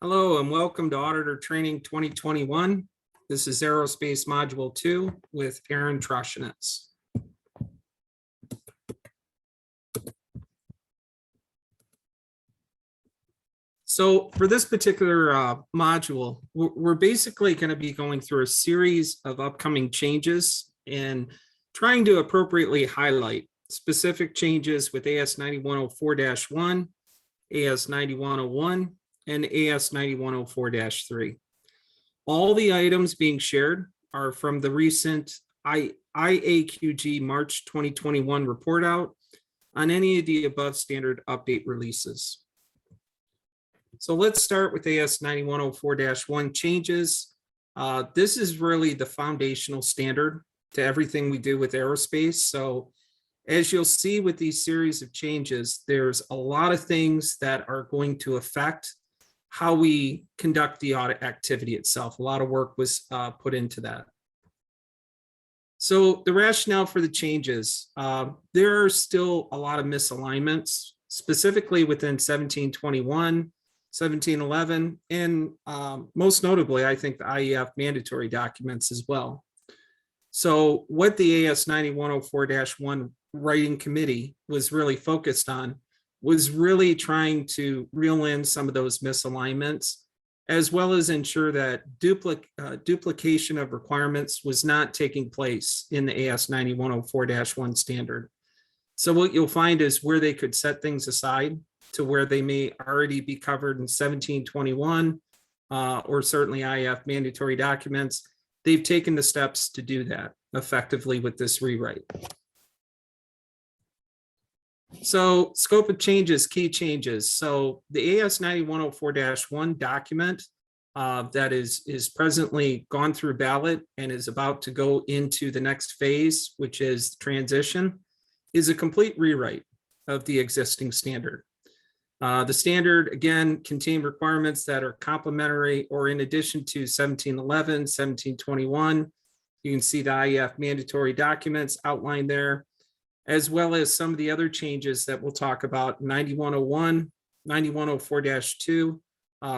Hello and welcome to Auditor Training 2021. This is Aerospace Module 2 with Aaron Troschinetz. So for this particular module, we're basically going to be going through a series of upcoming changes and trying to appropriately highlight specific changes with AS 9104-1, AS 9101, and AS 9104-3. All the items being shared are from the recent IAQG March 2021 report out on any of the above standard update releases. So let's start with AS 9104-1 changes. This is really the foundational standard to everything we do with aerospace. So as you'll see with these series of changes, there's a lot of things that are going to affect how we conduct the audit activity itself. A lot of work was put into that. So the rationale for the changes, there are still a lot of misalignments, specifically within 1721, 1711, and most notably, I think the IEF mandatory documents as well. So what the AS 9104-1 writing committee was really focused on was really trying to reel in some of those misalignments, as well as ensure that duplication of requirements was not taking place in the AS 9104-1 standard. So what you'll find is where they could set things aside to where they may already be covered in 1721 or certainly IF mandatory documents, they've taken the steps to do that effectively with this rewrite. So scope of changes, key changes. So the AS 9104-1 document that is presently gone through ballot and is about to go into the next phase, which is transition, is a complete rewrite of the existing standard. The standard, again, contained requirements that are complementary or in addition to 1711, 1721. You can see the IEF mandatory documents outlined there, as well as some of the other changes that we'll talk about, 9101, 9104-2,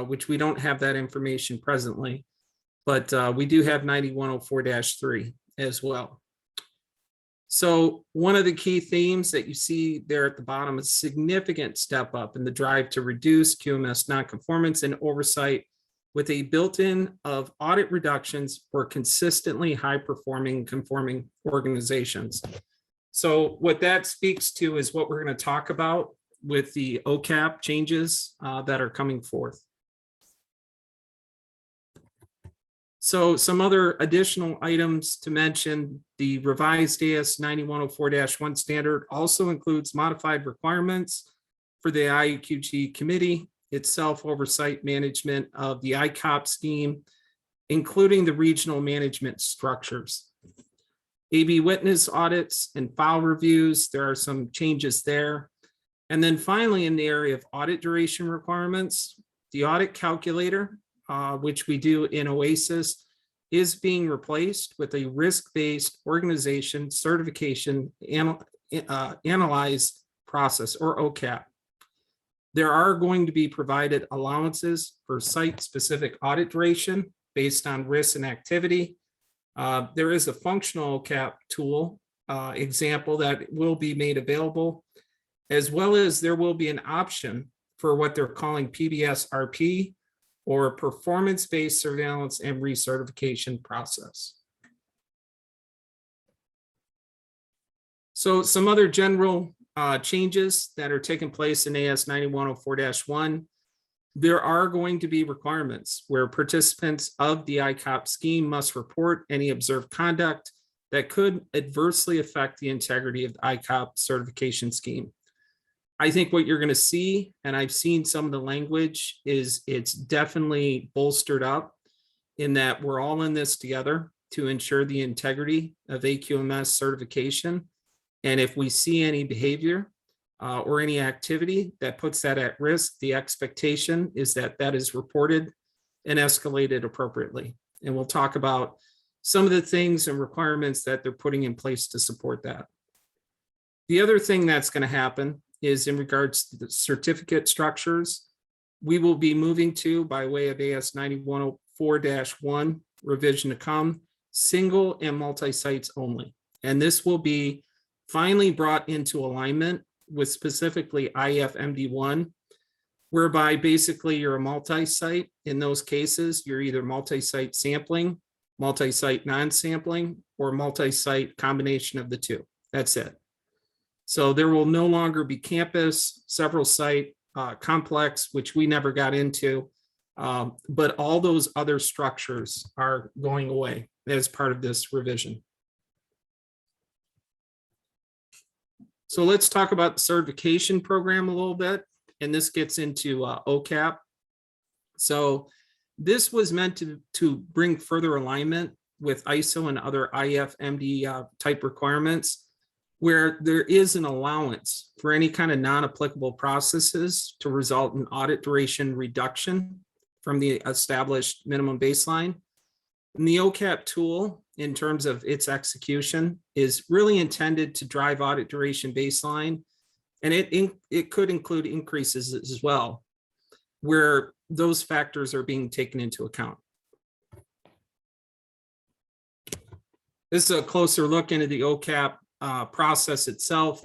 which we don't have that information presently, but we do have 9104-3 as well. So one of the key themes that you see there at the bottom is significant step up in the drive to reduce QMS nonconformance and oversight with a built-in of audit reductions for consistently high-performing conforming organizations. So what that speaks to is what we're going to talk about with the OCAP changes that are coming forth. So some other additional items to mention, the revised AS 9104-1 standard also includes modified requirements for the IAQG committee, its self-oversight management of the ICOP scheme, including the regional management structures. AB witness audits and file reviews, there are some changes there. And then finally, in the area of audit duration requirements, the audit calculator, which we do in OASIS, is being replaced with a risk-based organization certification analyze process, or OCAP. There are going to be provided allowances for site-specific audit duration based on risk and activity. There is a functional OCAP tool example that will be made available, as well as there will be an option for what they're calling PBS-RP, or performance-based surveillance and recertification process. So some other general changes that are taking place in AS 9104-1, there are going to be requirements where participants of the ICOP scheme must report any observed conduct that could adversely affect the integrity of the ICOP certification scheme. I think what you're going to see, and I've seen some of the language, is it's definitely bolstered up in that we're all in this together to ensure the integrity of AQMS certification. And if we see any behavior or any activity that puts that at risk, the expectation is that that is reported and escalated appropriately. And we'll talk about some of the things and requirements that they're putting in place to support that. The other thing that's going to happen is in regards to the certificate structures. we will be moving to, by way of AS 9104-1 revision to come, single and multi-sites only. And this will be finally brought into alignment with specifically IFMD1, whereby basically you're a multi-site. In those cases, you're either multi-site sampling, multi-site non-sampling, or multi-site combination of the two. That's it. So there will no longer be campus, several site, complex, which we never got into, but all those other structures are going away as part of this revision. So let's talk about the certification program a little bit, and this gets into OCAP. So this was meant to bring further alignment with ISO and other IFMD type requirements, where there is an allowance for any kind of non-applicable processes to result in audit duration reduction from the established minimum baseline. And the OCAP tool, in terms of its execution, is really intended to drive audit duration baseline, and it could include increases as well, where those factors are being taken into account. This is a closer look into the OCAP process itself.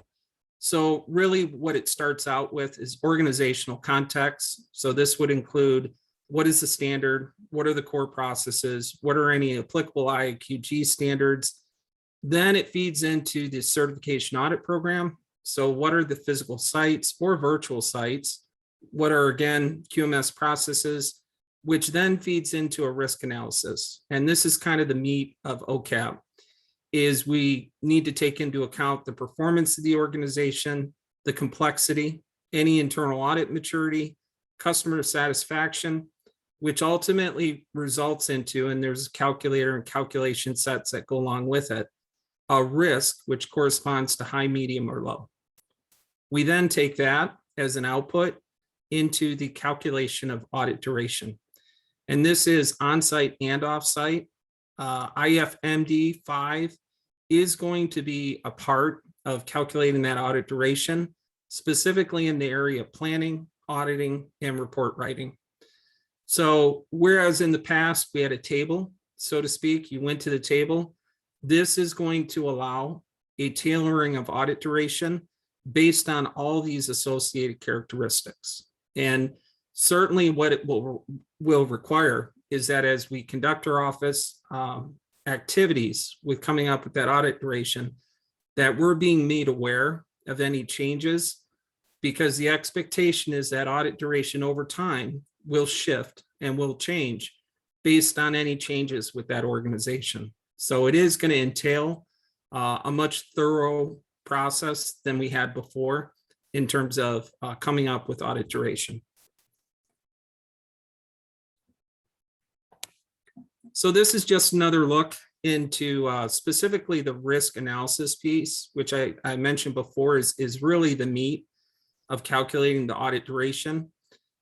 So really what it starts out with is organizational context. So this would include, what is the standard? What are the core processes? What are any applicable IAQG standards? Then it feeds into the certification audit program. So what are the physical sites or virtual sites? What are, again, QMS processes, which then feeds into a risk analysis. And this is kind of the meat of OCAP, is we need to take into account the performance of the organization, the complexity, any internal audit maturity, customer satisfaction, which ultimately results into, and there's a calculator and calculation sets that go along with it, a risk, which corresponds to high, medium, or low. We then take that as an output into the calculation of audit duration. And this is on-site and off-site. IFMD 5 is going to be a part of calculating that audit duration, specifically in the area of planning, auditing, and report writing. So whereas in the past we had a table, so to speak, you went to the table, this is going to allow a tailoring of audit duration based on all these associated characteristics. And certainly what it will require is that as we conduct our office activities with coming up with that audit duration, that we're being made aware of any changes, because the expectation is that audit duration over time will shift and will change based on any changes with that organization. So it is going to entail a much thorough process than we had before in terms of coming up with audit duration. So this is just another look into specifically the risk analysis piece, which I mentioned before is really the meat of calculating the audit duration.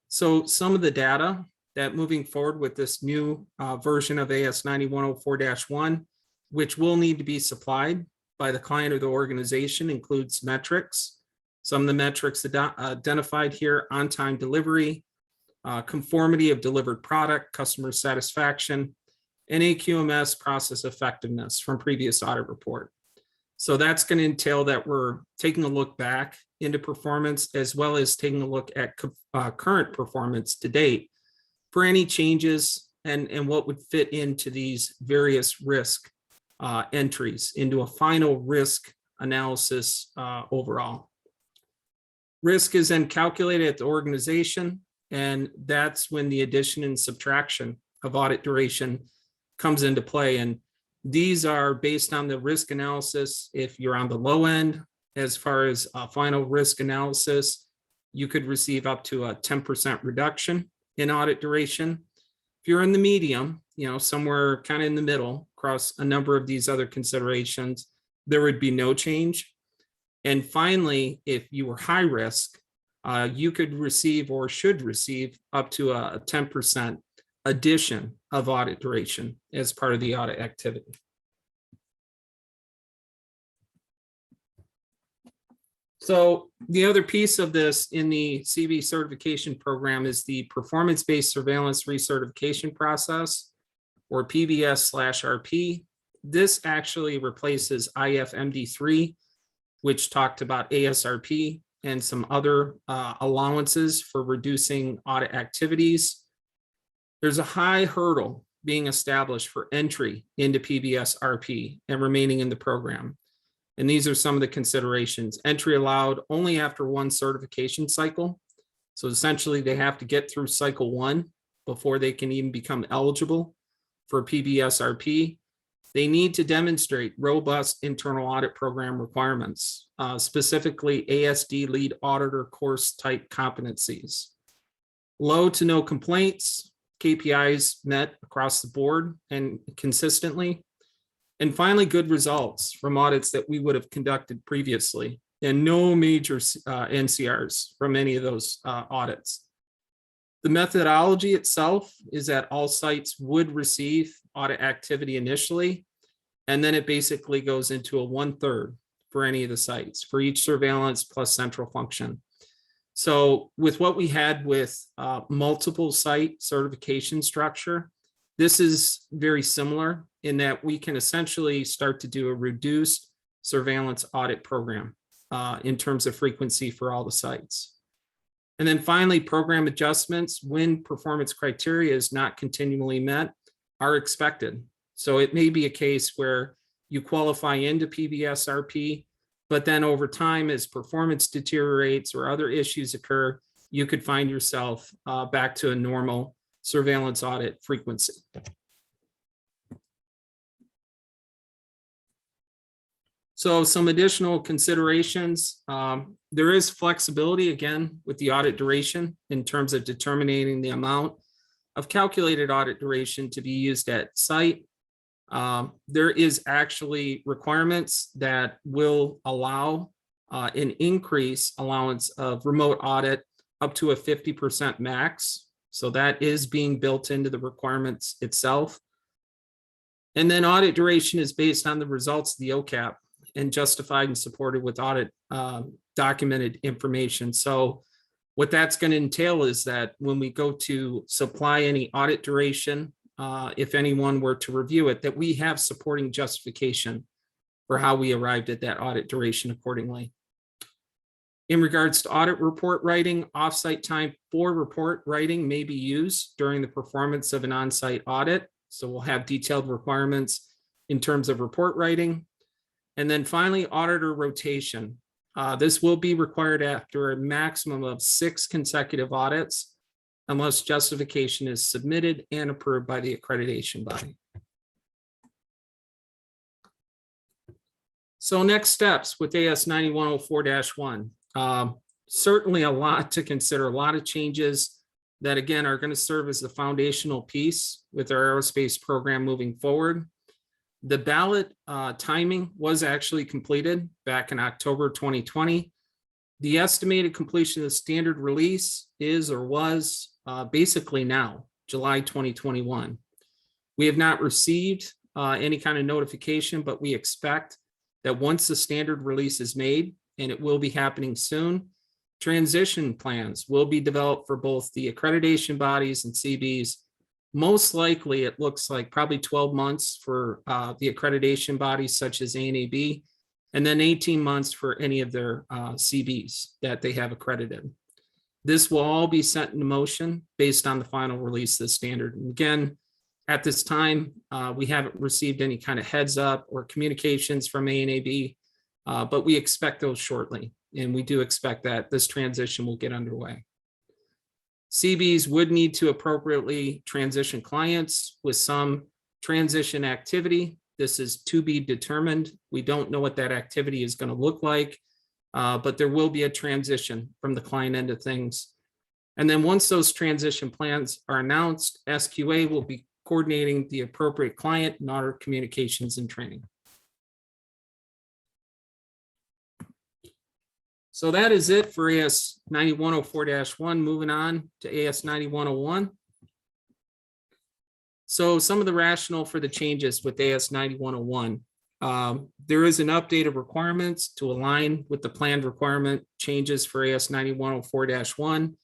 So some of the data that moving forward with this new version of AS 9104-1, which will need to be supplied by the client or the organization, includes metrics. Some of the metrics identified here: on-time delivery, conformity of delivered product, customer satisfaction, and AQMS process effectiveness from previous audit report. So that's going to entail that we're taking a look back into performance, as well as taking a look at current performance to date for any changes and what would fit into these various risk entries into a final risk analysis overall. Risk is then calculated at the organization, and that's when the addition and subtraction of audit duration comes into play. And these are based on the risk analysis. If you're on the low end, as far as final risk analysis, you could receive up to a 10% reduction in audit duration. If you're in the medium, somewhere kind of in the middle across a number of these other considerations, there would be no change. And finally, if you were high risk, you could receive or should receive up to a 10% addition of audit duration as part of the audit activity. So the other piece of this in the CB certification program is the performance-based surveillance recertification process, or PBS/RP. This actually replaces IFMD3, which talked about ASRP and some other allowances for reducing audit activities. There's a high hurdle being established for entry into PBS/RP and remaining in the program. And these are some of the considerations. Entry allowed only after one certification cycle. So essentially they have to get through cycle one before they can even become eligible for PBS/RP. They need to demonstrate robust internal audit program requirements, specifically ASD lead auditor course type competencies. Low to no complaints, KPIs met across the board and consistently. And finally, good results from audits that we would have conducted previously, and no major NCRs from any of those audits. The methodology itself is that all sites would receive audit activity initially, and then it basically goes into a 1/3 for any of the sites for each surveillance plus central function. So with what we had with multiple site certification structure, this is very similar in that we can essentially start to do a reduced surveillance audit program in terms of frequency for all the sites. And then finally, program adjustments when performance criteria is not continually met are expected. So it may be a case where you qualify into PBS/RP, but then over time, as performance deteriorates or other issues occur, you could find yourself back to a normal surveillance audit frequency. So some additional considerations. There is flexibility again with the audit duration in terms of determining the amount of calculated audit duration to be used at site. There is actually requirements that will allow an increase allowance of remote audit up to a 50% max. So that is being built into the requirements itself. And then audit duration is based on the results of the OCAP and justified and supported with audit documented information. So what that's going to entail is that when we go to supply any audit duration, if anyone were to review it, that we have supporting justification for how we arrived at that audit duration accordingly. In regards to audit report writing, offsite time for report writing may be used during the performance of an on-site audit. So we'll have detailed requirements in terms of report writing. And then finally, auditor rotation. This will be required after a maximum of 6 consecutive audits, unless justification is submitted and approved by the accreditation body. So next steps with AS 9104-1. Certainly a lot to consider, a lot of changes that again are going to serve as the foundational piece with our aerospace program moving forward. The ballot timing was actually completed back in October 2020. The estimated completion of the standard release is or was basically now, July 2021. We have not received any kind of notification, but we expect that once the standard release is made, and it will be happening soon, transition plans will be developed for both the accreditation bodies and CBs. Most likely, it looks like probably 12 months for the accreditation bodies such as ANAB, and then 18 months for any of their CBs that they have accredited. This will all be set into motion based on the final release of the standard. And again, at this time, we haven't received any kind of heads up or communications from ANAB, but we expect those shortly. And we do expect that this transition will get underway. CBs would need to appropriately transition clients with some transition activity. This is to be determined. We don't know what that activity is going to look like, but there will be a transition from the client end of things. And then once those transition plans are announced, SQA will be coordinating the appropriate client and auditor communications and training. So that is it for AS 9104-1. Moving on to AS 9101. So some of the rationale for the changes with AS 9101. There is an update of requirements to align with the planned requirement changes for AS 9104-1.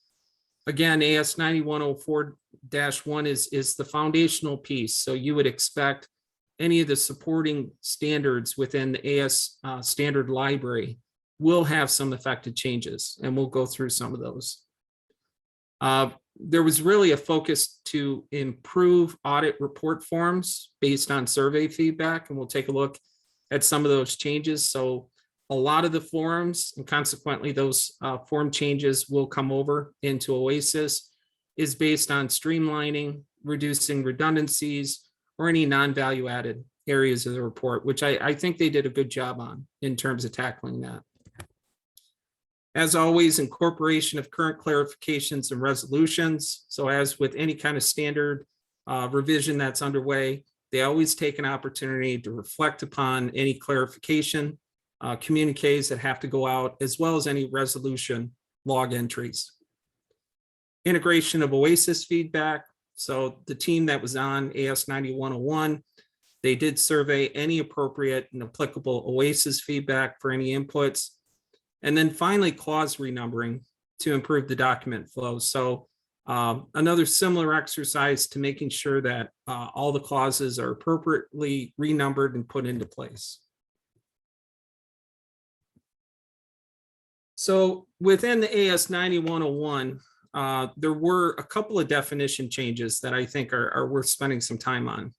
Again, AS 9104-1 is the foundational piece. So you would expect any of the supporting standards within the AS standard library will have some affected changes, and we'll go through some of those. There was really a focus to improve audit report forms based on survey feedback, and we'll take a look at some of those changes. So a lot of the forms, and consequently those form changes will come over into OASIS, is based on streamlining, reducing redundancies, or any non-value added areas of the report, which I think they did a good job on in terms of tackling that. As always, incorporation of current clarifications and resolutions. So as with any kind of standard revision that's underway, they always take an opportunity to reflect upon any clarification, communiques that have to go out, as well as any resolution log entries. Integration of OASIS feedback. So the team that was on AS 9101, they did survey any appropriate and applicable OASIS feedback for any inputs. And then finally, clause renumbering to improve the document flow. So another similar exercise to making sure that all the clauses are appropriately renumbered and put into place. So within the AS 9101, there were a couple of definition changes that I think are worth spending some time on.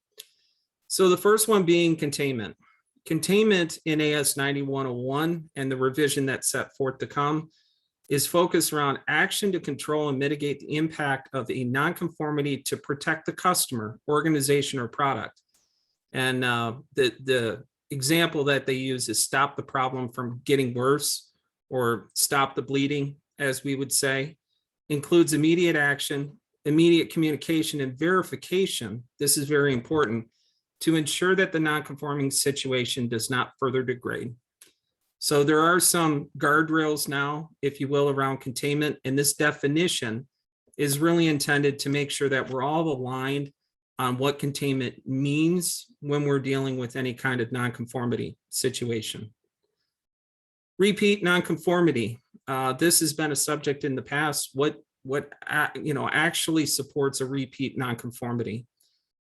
So the first one being containment. Containment in AS 9101 and the revision that's set forth to come is focused around action to control and mitigate the impact of a nonconformity to protect the customer, organization, or product. And the example that they use is stop the problem from getting worse, or stop the bleeding, as we would say. Includes immediate action, immediate communication, and verification. This is very important, to ensure that the non-conforming situation does not further degrade. So there are some guardrails now, if you will, around containment, and this definition is really intended to make sure that we're all aligned on what containment means when we're dealing with any kind of non-conformity situation. Repeat non-conformity. This has been a subject in the past. What actually supports a repeat non-conformity?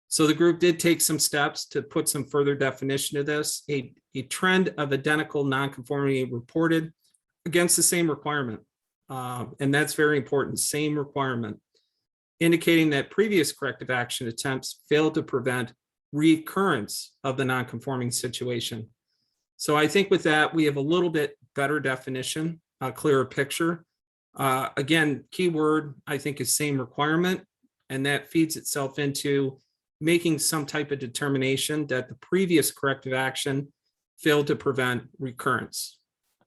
So the group did take some steps to put some further definition to this. A trend of identical nonconformity reported against the same requirement. And that's very important, same requirement, indicating that previous corrective action attempts failed to prevent recurrence of the nonconforming situation. So I think with that, we have a little bit better definition, a clearer picture. Again, keyword, I think, is same requirement, and that feeds itself into making some type of determination that the previous corrective action failed to prevent recurrence.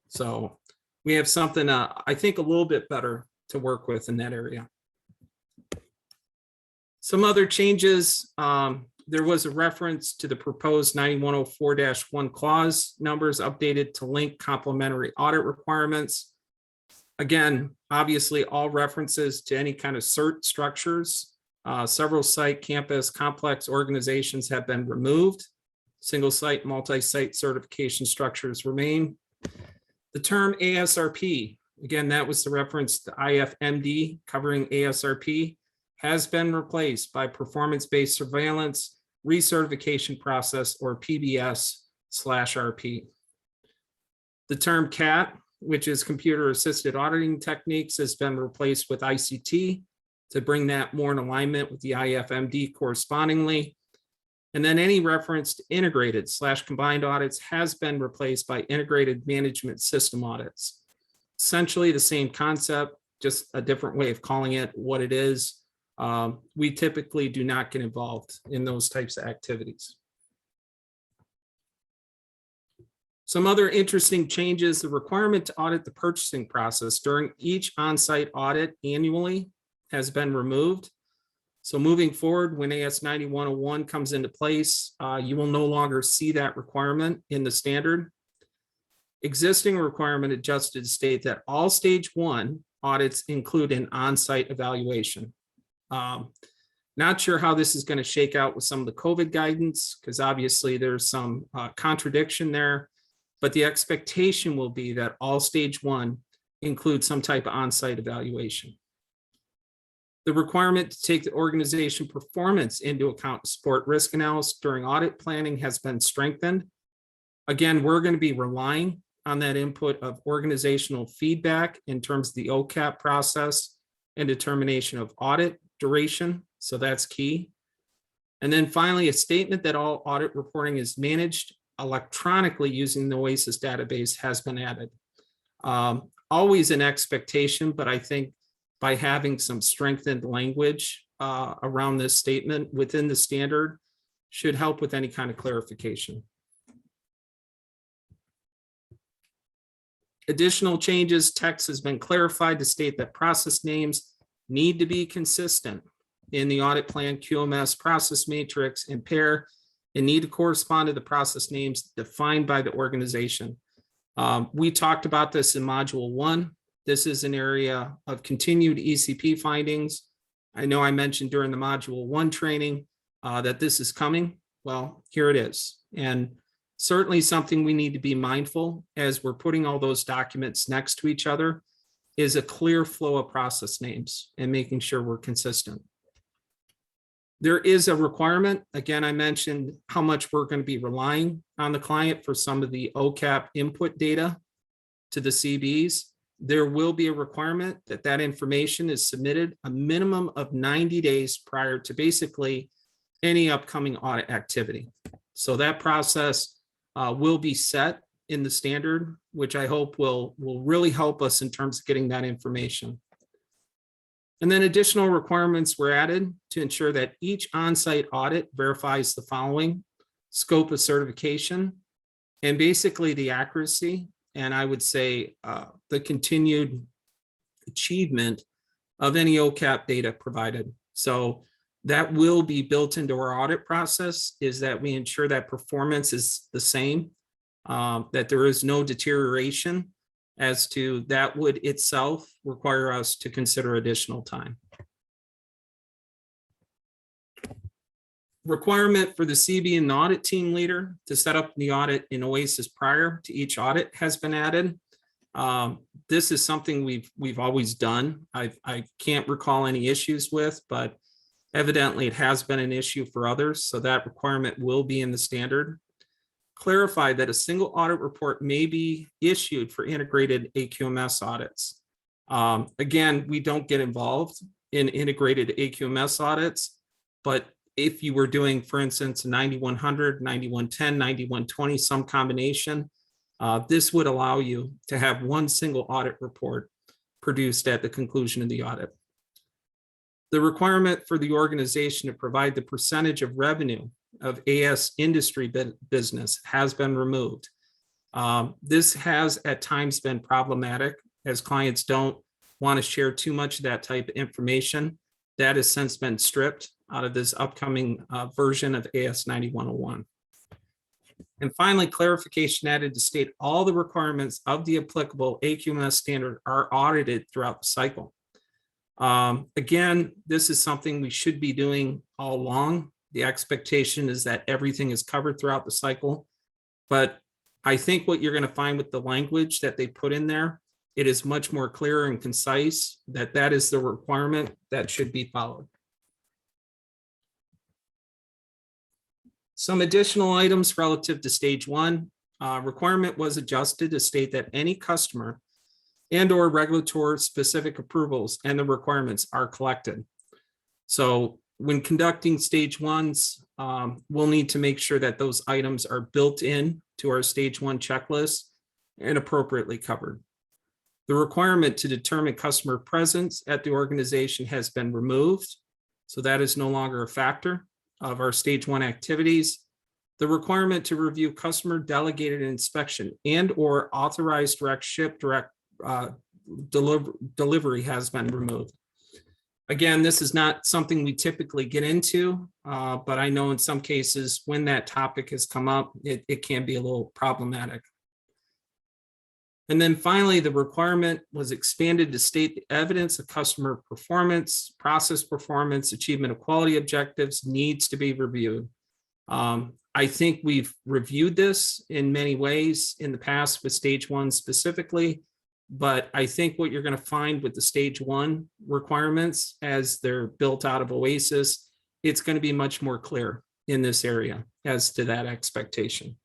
So we have something, I think, a little bit better to work with in that area. Some other changes, there was a reference to the proposed 9104-1 clause numbers updated to link complementary audit requirements. Again, obviously, all references to any kind of cert structures, several site, campus, complex organizations have been removed. Single site, multi-site certification structures remain. The term ASRP, again, that was the reference to IFMD covering ASRP, has been replaced by performance-based surveillance recertification process, or PBS/RP. The term CAT, which is computer assisted auditing techniques, has been replaced with ICT to bring that more in alignment with the IFMD correspondingly. And then any reference to integrated/combined audits has been replaced by integrated management system audits. Essentially the same concept, just a different way of calling it what it is. We typically do not get involved in those types of activities. Some other interesting changes: the requirement to audit the purchasing process during each on-site audit annually has been removed. So moving forward, when AS 9101 comes into place, you will no longer see that requirement in the standard. Existing requirement adjusted to state that all stage 1 audits include an on-site evaluation. Not sure how this is going to shake out with some of the COVID guidance, because obviously there's some contradiction there, but the expectation will be that all stage one includes some type of on-site evaluation. The requirement to take the organization performance into account to support risk analysis during audit planning has been strengthened. Again, we're going to be relying on that input of organizational feedback in terms of the OCAP process and determination of audit duration. So that's key. And then finally, a statement that all audit reporting is managed electronically using the OASIS database has been added. Always an expectation, but I think by having some strengthened language around this statement within the standard should help with any kind of clarification. Additional changes, text has been clarified to state that process names need to be consistent in the audit plan, QMS, process matrix, and pair, and need to correspond to the process names defined by the organization. We talked about this in module 1. This is an area of continued ECP findings. I know I mentioned during the module 1 training that this is coming. Well, here it is. And certainly something we need to be mindful as we're putting all those documents next to each other is a clear flow of process names and making sure we're consistent. There is a requirement. Again, I mentioned how much we're going to be relying on the client for some of the OCAP input data to the CBs. There will be a requirement that that information is submitted a minimum of 90 days prior to basically any upcoming audit activity. So that process will be set in the standard, which I hope will really help us in terms of getting that information. And then additional requirements were added to ensure that each on-site audit verifies the following: scope of certification, and basically the accuracy, and I would say the continued achievement of any OCAP data provided. So that will be built into our audit process, is that we ensure that performance is the same, that there is no deterioration as to that would itself require us to consider additional time. Requirement for the CB and the audit team leader to set up the audit in OASIS prior to each audit has been added. This is something we've always done. I can't recall any issues with, but evidently it has been an issue for others. So that requirement will be in the standard. Clarify that a single audit report may be issued for integrated AQMS audits. Again, we don't get involved in integrated AQMS audits, but if you were doing, for instance, 9100, 9110, 9120, some combination, this would allow you to have one single audit report produced at the conclusion of the audit. The requirement for the organization to provide the percentage of revenue of AS industry business has been removed. This has at times been problematic as clients don't want to share too much of that type of information. That has since been stripped out of this upcoming version of AS 9101. And finally, clarification added to state all the requirements of the applicable AQMS standard are audited throughout the cycle. Again, this is something we should be doing all along. The expectation is that everything is covered throughout the cycle, but I think what you're going to find with the language that they put in there, it is much more clear and concise that that is the requirement that should be followed. Some additional items relative to stage 1, requirement was adjusted to state that any customer and or regulatory specific approvals and the requirements are collected. So when conducting stage 1s, we'll need to make sure that those items are built in to our stage 1 checklist and appropriately covered. The requirement to determine customer presence at the organization has been removed. So that is no longer a factor of our stage 1 activities. The requirement to review customer delegated inspection and or authorized direct ship delivery has been removed. Again, this is not something we typically get into, but I know in some cases when that topic has come up, it can be a little problematic. And then finally, the requirement was expanded to state the evidence of customer performance, process performance, achievement of quality objectives needs to be reviewed. I think we've reviewed this in many ways in the past with stage one specifically, but I think what you're going to find with the stage one requirements as they're built out of OASIS, it's going to be much more clear in this area as to that expectation.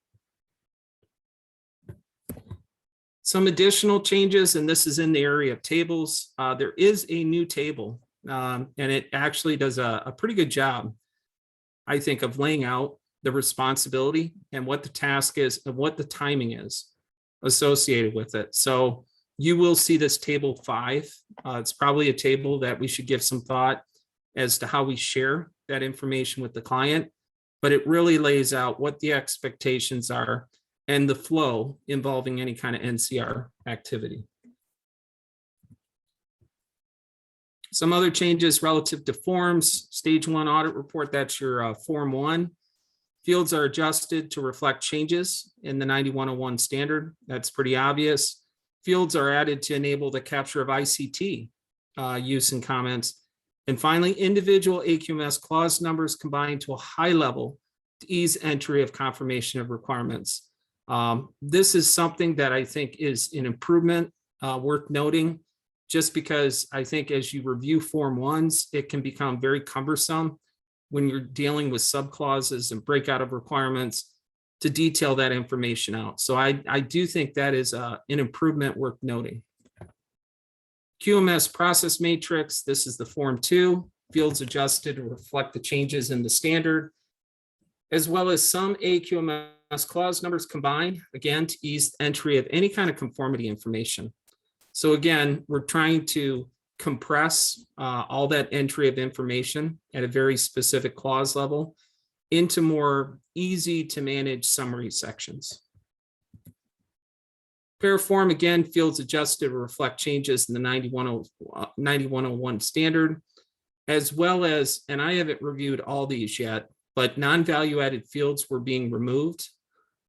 Some additional changes, and this is in the area of tables. There is a new table, and it actually does a pretty good job, I think, of laying out the responsibility and what the task is and what the timing is associated with it. So you will see this table 5. It's probably a table that we should give some thought as to how we share that information with the client, but it really lays out what the expectations are and the flow involving any kind of NCR activity. Some other changes relative to forms. Stage 1 audit report, that's your Form 1. Fields are adjusted to reflect changes in the 9101 standard. That's pretty obvious. Fields are added to enable the capture of ICT use and comments. And finally, individual AQMS clause numbers combined to a high level to ease entry of confirmation of requirements. This is something that I think is an improvement worth noting, just because I think as you review Form 1s, it can become very cumbersome when you're dealing with subclauses and breakout of requirements to detail that information out. So I do think that is an improvement worth noting. QMS process matrix, this is the Form 2, fields adjusted to reflect the changes in the standard, as well as some AQMS clause numbers combined, again, to ease entry of any kind of conformity information. So again, we're trying to compress all that entry of information at a very specific clause level into more easy to manage summary sections. Paraform, again, fields adjusted to reflect changes in the 9101 standard, as well as, and I haven't reviewed all these yet, but non-value added fields were being removed.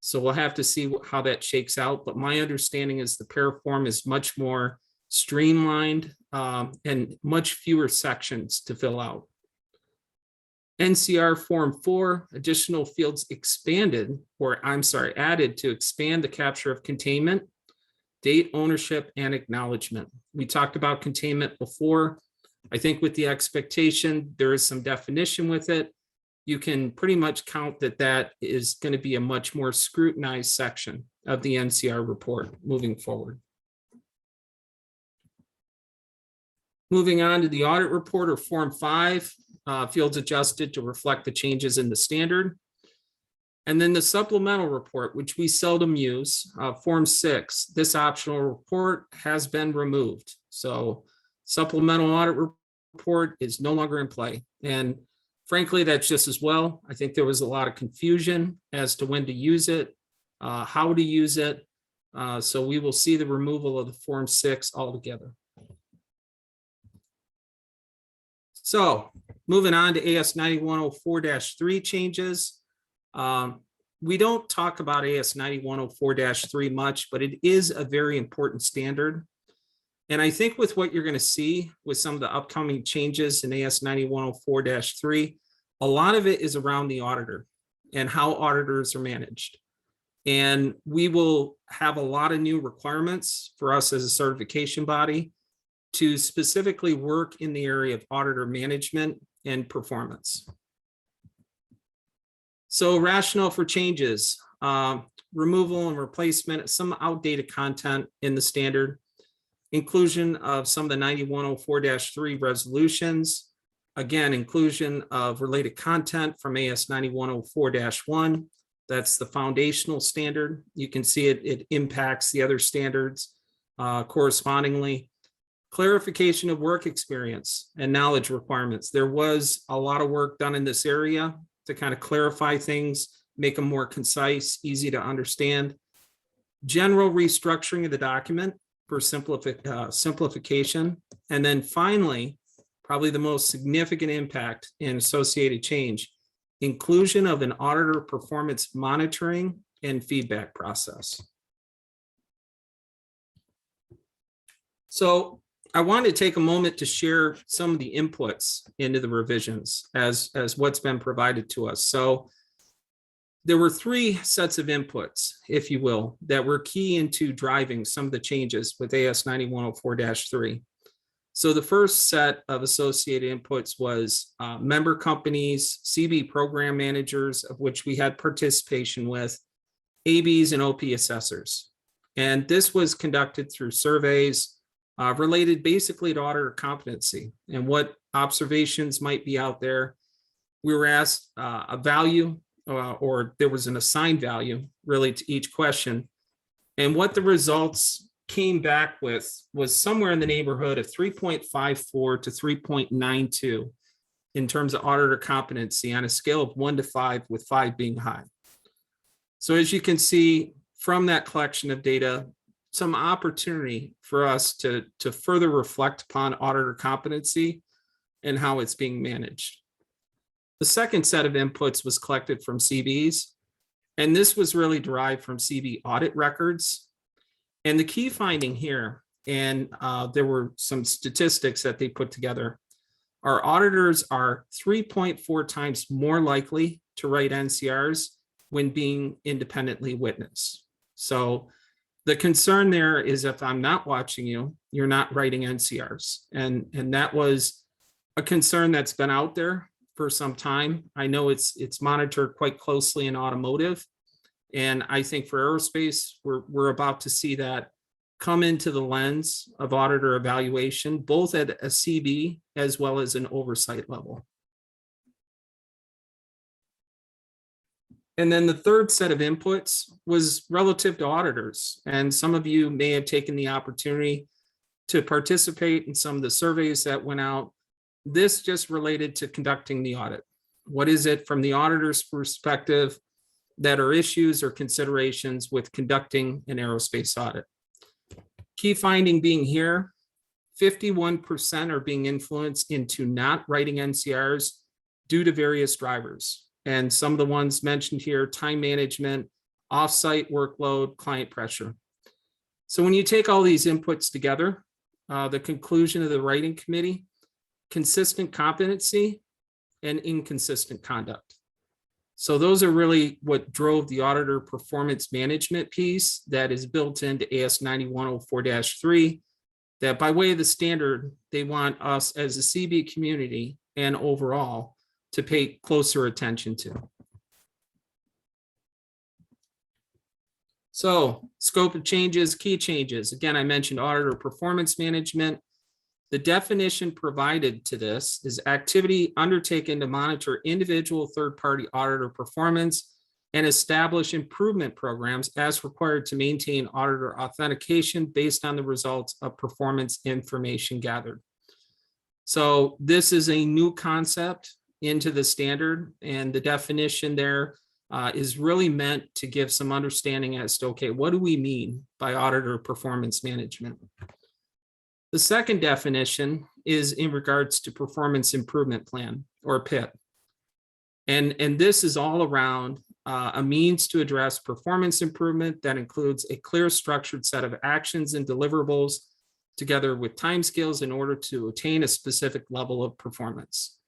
So we'll have to see how that shakes out. But my understanding is the paraform is much more streamlined and much fewer sections to fill out. NCR Form 4, additional fields expanded, or I'm sorry, added to expand the capture of containment, date, ownership, and acknowledgement. We talked about containment before. I think with the expectation, there is some definition with it. You can pretty much count that that is going to be a much more scrutinized section of the NCR report moving forward. Moving on to the audit report, or Form 5, fields adjusted to reflect the changes in the standard. And then the supplemental report, which we seldom use, Form 6, this optional report has been removed. So supplemental audit report is no longer in play. And frankly, that's just as well. I think there was a lot of confusion as to when to use it, how to use it. So we will see the removal of the Form 6 altogether. So moving on to AS 9104-3 changes. We don't talk about AS 9104-3 much, but it is a very important standard. And I think with what you're going to see with some of the upcoming changes in AS 9104-3, a lot of it is around the auditor and how auditors are managed. And we will have a lot of new requirements for us as a certification body to specifically work in the area of auditor management and performance. So rationale for changes, removal and replacement of some outdated content in the standard, inclusion of some of the 9104-3 resolutions, again, inclusion of related content from AS 9104-1. That's the foundational standard. You can see it impacts the other standards correspondingly. Clarification of work experience and knowledge requirements. There was a lot of work done in this area to kind of clarify things, make them more concise, easy to understand. General restructuring of the document for simplification. And then finally, probably the most significant impact in associated change, inclusion of an auditor performance monitoring and feedback process. So I wanted to take a moment to share some of the inputs into the revisions as what's been provided to us. So there were three sets of inputs, if you will, that were key into driving some of the changes with AS 9104-3. So the first set of associated inputs was member companies, CB program managers, of which we had participation with, ABs and OP assessors. And this was conducted through surveys related basically to auditor competency and what observations might be out there. We were asked a value or there was an assigned value really to each question. And what the results came back with was somewhere in the neighborhood of 3.54 to 3.92 in terms of auditor competency on a scale of 1 to 5, with 5 being high. So as you can see from that collection of data, some opportunity for us to further reflect upon auditor competency and how it's being managed. The second set of inputs was collected from CBs, and this was really derived from CB audit records. And the key finding here, and there were some statistics that they put together, our auditors are 3.4 times more likely to write NCRs when being independently witnessed. So the concern there is if I'm not watching you, you're not writing NCRs. And that was a concern that's been out there for some time. I know it's monitored quite closely in automotive. And I think for aerospace, we're about to see that come into the lens of auditor evaluation, both at a CB as well as an oversight level. And then the third set of inputs was relative to auditors. And some of you may have taken the opportunity to participate in some of the surveys that went out. This just related to conducting the audit. What is it from the auditor's perspective that are issues or considerations with conducting an aerospace audit? Key finding being here, 51% are being influenced into not writing NCRs due to various drivers. And some of the ones mentioned here, time management, offsite workload, client pressure. So when you take all these inputs together, the conclusion of the writing committee, consistent competency and inconsistent conduct. So those are really what drove the auditor performance management piece that is built into AS 9104-3, that by way of the standard, they want us as a CB community and overall to pay closer attention to. So scope of changes, key changes. Again, I mentioned auditor performance management. The definition provided to this is activity undertaken to monitor individual third-party auditor performance and establish improvement programs as required to maintain auditor authentication based on the results of performance information gathered. So this is a new concept into the standard, and the definition there is really meant to give some understanding as to, okay, what do we mean by auditor performance management? The second definition is in regards to performance improvement plan, or PIP. And this is all around a means to address performance improvement that includes a clear structured set of actions and deliverables together with timescales in order to attain a specific level of performance.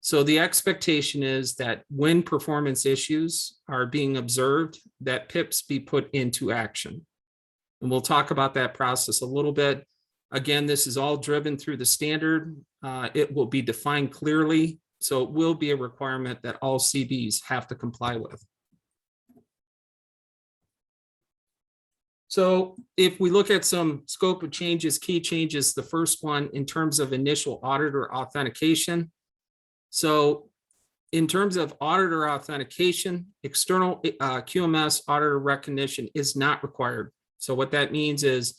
So the expectation is that when performance issues are being observed, that PIPs be put into action. And we'll talk about that process a little bit. Again, this is all driven through the standard. It will be defined clearly, so it will be a requirement that all CBs have to comply with. So if we look at some scope of changes, key changes, the first one in terms of initial auditor authentication. So in terms of auditor authentication, external QMS auditor recognition is not required. So what that means is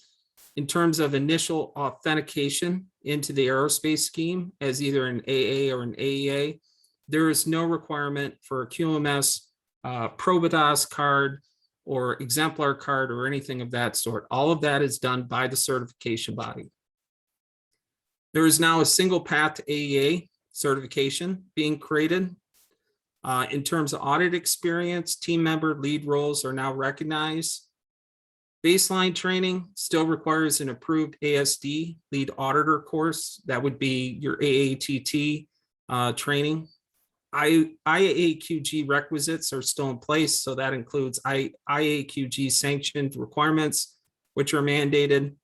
in terms of initial authentication into the aerospace scheme as either an AA or an AEA, there is no requirement for a QMS Probitas card or exemplar card or anything of that sort. All of that is done by the certification body. There is now a single path to AEA certification being created. In terms of audit experience, team member lead roles are now recognized. Baseline training still requires an approved ASD lead auditor course. That would be your AATT training. IAQG requisites are still in place, so that includes IAQG sanctioned requirements, which are mandated.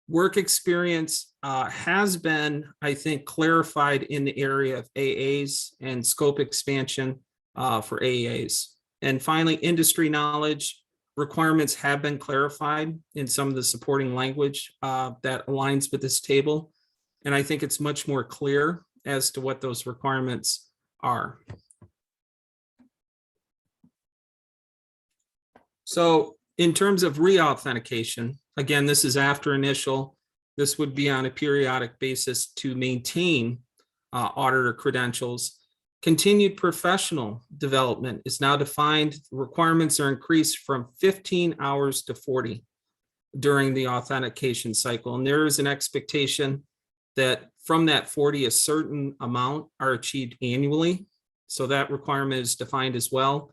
Work experience has been, I think, clarified in the area of AAs and scope expansion for AAs. And finally, industry knowledge requirements have been clarified in some of the supporting language that aligns with this table. And I think it's much more clear as to what those requirements are. So in terms of re-authentication, again, this is after initial. This would be on a periodic basis to maintain auditor credentials. Continued professional development is now defined. Requirements are increased from 15 hours to 40 during the authentication cycle. And there is an expectation that from that 40, a certain amount are achieved annually. So that requirement is defined as well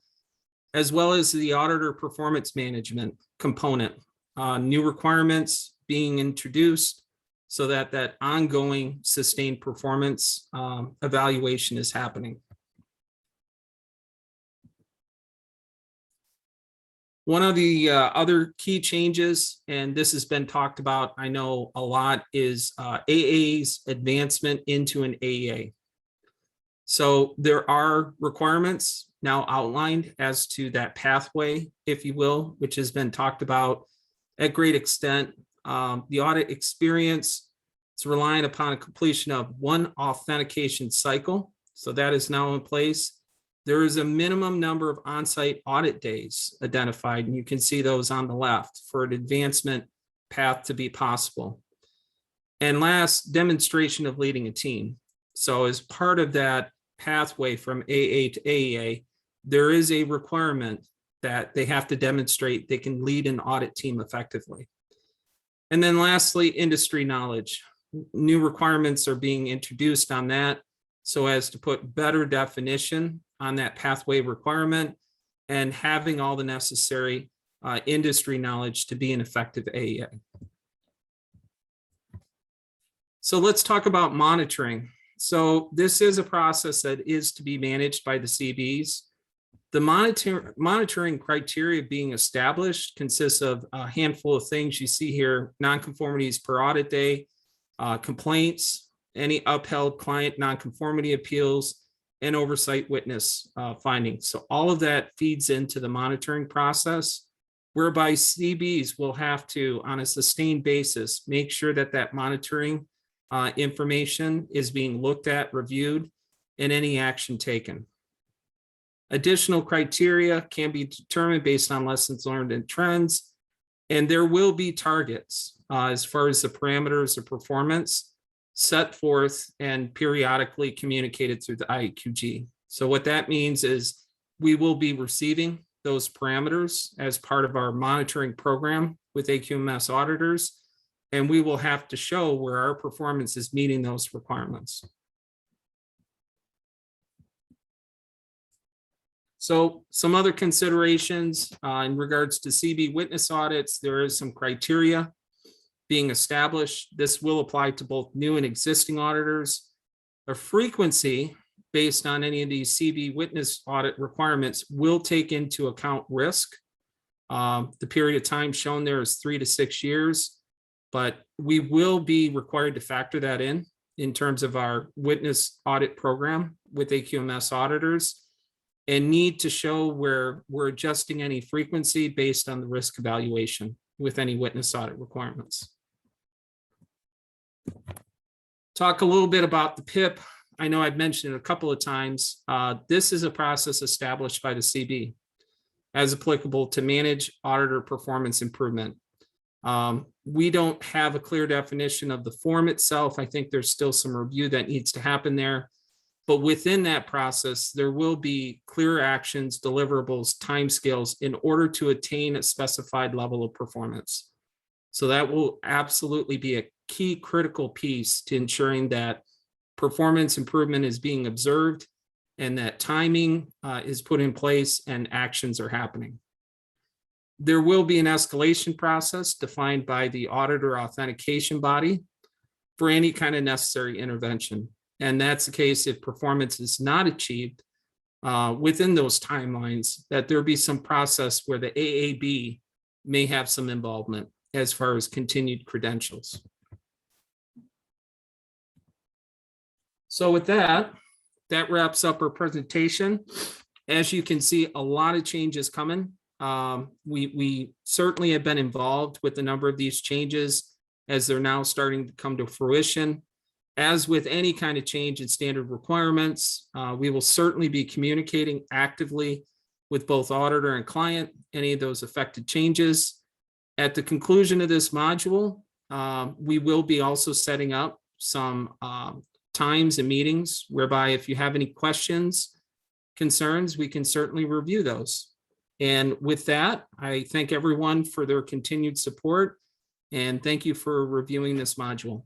as the auditor performance management component. New requirements being introduced so that that ongoing sustained performance evaluation is happening. One of the other key changes, and this has been talked about, I know a lot, is AA's advancement into an AEA. So there are requirements now outlined as to that pathway, if you will, which has been talked about at great extent. The audit experience is relying upon a completion of one authentication cycle. So that is now in place. There is a minimum number of on-site audit days identified, and you can see those on the left for an advancement path to be possible. And last, demonstration of leading a team. So as part of that pathway from AA to AEA, there is a requirement that they have to demonstrate they can lead an audit team effectively. And then lastly, industry knowledge. New requirements are being introduced on that so as to put better definition on that pathway requirement and having all the necessary industry knowledge to be an effective AEA. So let's talk about monitoring. So this is a process that is to be managed by the CBs. The monitoring criteria being established consists of a handful of things you see here: nonconformities per audit day, complaints, any upheld client nonconformity appeals, and oversight witness findings. So all of that feeds into the monitoring process, whereby CBs will have to, on a sustained basis, make sure that that monitoring information is being looked at, reviewed, and any action taken. Additional criteria can be determined based on lessons learned and trends, and there will be targets as far as the parameters of performance set forth and periodically communicated through the IAQG. So what that means is we will be receiving those parameters as part of our monitoring program with AQMS auditors, and we will have to show where our performance is meeting those requirements. So some other considerations in regards to CB witness audits, there is some criteria being established. This will apply to both new and existing auditors. A frequency based on any of these CB witness audit requirements will take into account risk. The period of time shown there is 3 to 6 years, but we will be required to factor that in terms of our witness audit program with AQMS auditors, and need to show where we're adjusting any frequency based on the risk evaluation with any witness audit requirements. Talk a little bit about the PIP. I know I've mentioned it a couple of times. This is a process established by the CB as applicable to manage auditor performance improvement. We don't have a clear definition of the form itself. I think there's still some review that needs to happen there. But within that process, there will be clear actions, deliverables, timescales in order to attain a specified level of performance. So that will absolutely be a key critical piece to ensuring that performance improvement is being observed and that timing is put in place and actions are happening. There will be an escalation process defined by the auditor authentication body for any kind of necessary intervention. And that's the case if performance is not achieved within those timelines, that there be some process where the AAB may have some involvement as far as continued credentials. So with that, that wraps up our presentation. As you can see, a lot of changes coming. We certainly have been involved with a number of these changes as they're now starting to come to fruition. As with any kind of change in standard requirements, we will certainly be communicating actively with both auditor and client, any of those affected changes. At the conclusion of this module, we will be also setting up some times and meetings whereby if you have any questions, concerns, we can certainly review those. And with that, I thank everyone for their continued support and thank you for reviewing this module.